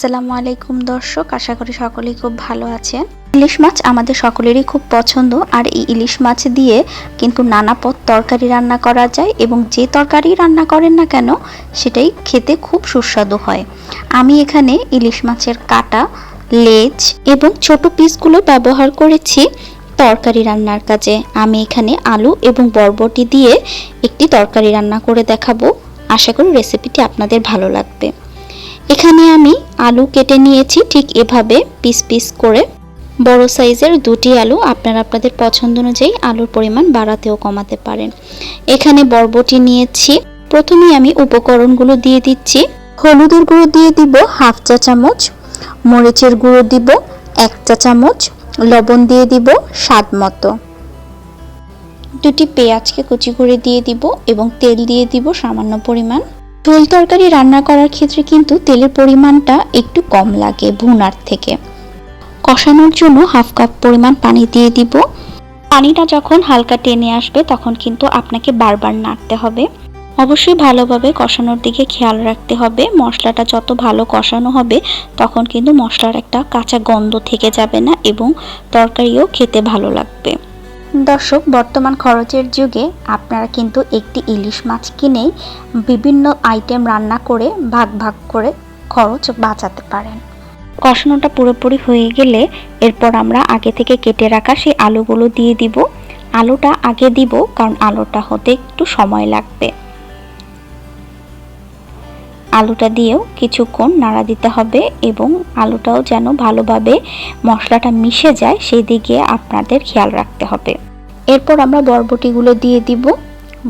আসসালামু আলাইকুম দর্শক, আশা করি সকলেই খুব ভালো আছেন। ইলিশ মাছ আমাদের সকলেরই খুব পছন্দ, আর এই ইলিশ মাছ দিয়ে কিন্তু নানা পদ তরকারি রান্না করা যায় এবং যে তরকারি রান্না করেন না কেন সেটাই খেতে খুব সুস্বাদু হয়। আমি এখানে ইলিশ মাছের কাটা, লেজ এবং ছোট পিসগুলো ব্যবহার করেছি তরকারি রান্নার কাজে। আমি এখানে আলু এবং বরবটি দিয়ে একটি তরকারি রান্না করে দেখাবো। আশা করি রেসিপিটি আপনাদের ভালো লাগবে। এখানে আমি আলু কেটে নিয়েছি ঠিক এভাবে পিস পিস করে। বড় সাইজের দুটি আলু, আপনারা আপনাদের পছন্দ অনুযায়ী আলুর পরিমাণ বাড়াতেও কমাতে পারেন। এখানে বরবটি নিয়েছি। প্রথমেই আমি উপকরণগুলো দিয়ে দিচ্ছি। হলুদের গুঁড়ো দিয়ে দিব হাফ চা চামচ, মরিচের গুঁড়ো দিব 1 চা চামচ, লবণ দিয়ে দিব স্বাদ মতো। দুটি পেঁয়াজকে কুচি করে দিয়ে দিব এবং তেল দিয়ে দিব সামান্য পরিমাণ। ঝোল তরকারি রান্না করার ক্ষেত্রে কিন্তু তেলের পরিমাণটা একটু কম লাগে ভুনার থেকে। কষানোর জন্য হাফ কাপ পরিমাণ পানি দিয়ে দিব। পানিটা যখন হালকা টেনে আসবে তখন কিন্তু আপনাকে বারবার নাড়তে হবে। অবশ্যই ভালোভাবে কষানোর দিকে খেয়াল রাখতে হবে। মশলাটা যত ভালো কষানো হবে তখন কিন্তু মশলার একটা কাঁচা গন্ধ থেকে যাবে না এবং তরকারিও খেতে ভালো লাগবে। দর্শক, বর্তমান খরচের যুগে আপনারা কিন্তু একটি ইলিশ মাছ কিনেই বিভিন্ন আইটেম রান্না করে ভাগ ভাগ করে খরচ বাঁচাতে পারেন। কষানোটা পুরোপুরি হয়ে গেলে এরপর আমরা আগে থেকে কেটে রাখা সেই আলুগুলো দিয়ে দিব। আলুটা আগে দিব কারণ আলুটা হতে একটু সময় লাগবে। আলুটা দিয়েও কিছুক্ষণ নাড়া দিতে হবে এবং আলুটাও যেন ভালোভাবে মশলাটা মিশে যায় সেই দিকে আপনাদের খেয়াল রাখতে হবে। এরপর আমরা বরবটিগুলো দিয়ে দিব।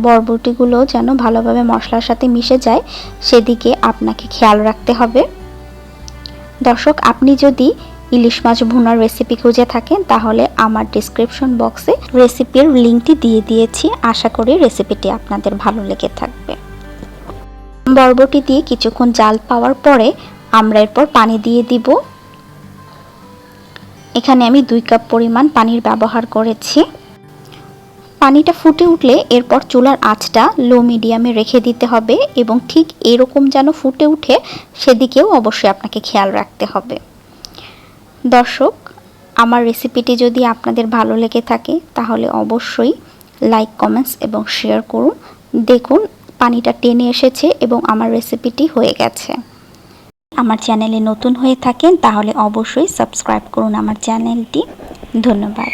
বরবটিগুলো যেন ভালোভাবে মশলার সাথে মিশে যায় সেদিকে আপনাকে খেয়াল রাখতে হবে। দর্শক, আপনি যদি ইলিশ মাছ ভুনার রেসিপি খুঁজে থাকেন তাহলে আমার ডেসক্রিপশন বক্সে রেসিপির লিঙ্কটি দিয়ে দিয়েছি। আশা করি রেসিপিটি আপনাদের ভালো লেগে থাকবে। বরবটি দিয়ে কিছুক্ষণ জাল পাওয়ার পরে আমরা এরপর পানি দিয়ে দিব। এখানে আমি 2 কাপ পরিমাণ পানির ব্যবহার করেছি। পানিটা ফুটে উঠলে এরপর চুলার আঁচটা লো মিডিয়ামে রেখে দিতে হবে এবং ঠিক এরকম যেন ফুটে উঠে সেদিকেও অবশ্যই আপনাকে খেয়াল রাখতে হবে। দর্শক, আমার রেসিপিটি যদি আপনাদের ভালো লেগে থাকে তাহলে অবশ্যই লাইক, কমেন্টস এবং শেয়ার করুন। দেখুন পানিটা টেনে এসেছে এবং আমার রেসিপিটি হয়ে গেছে। আমার চ্যানেলে নতুন হয়ে থাকেন তাহলে অবশ্যই সাবস্ক্রাইব করুন আমার চ্যানেলটি। ধন্যবাদ।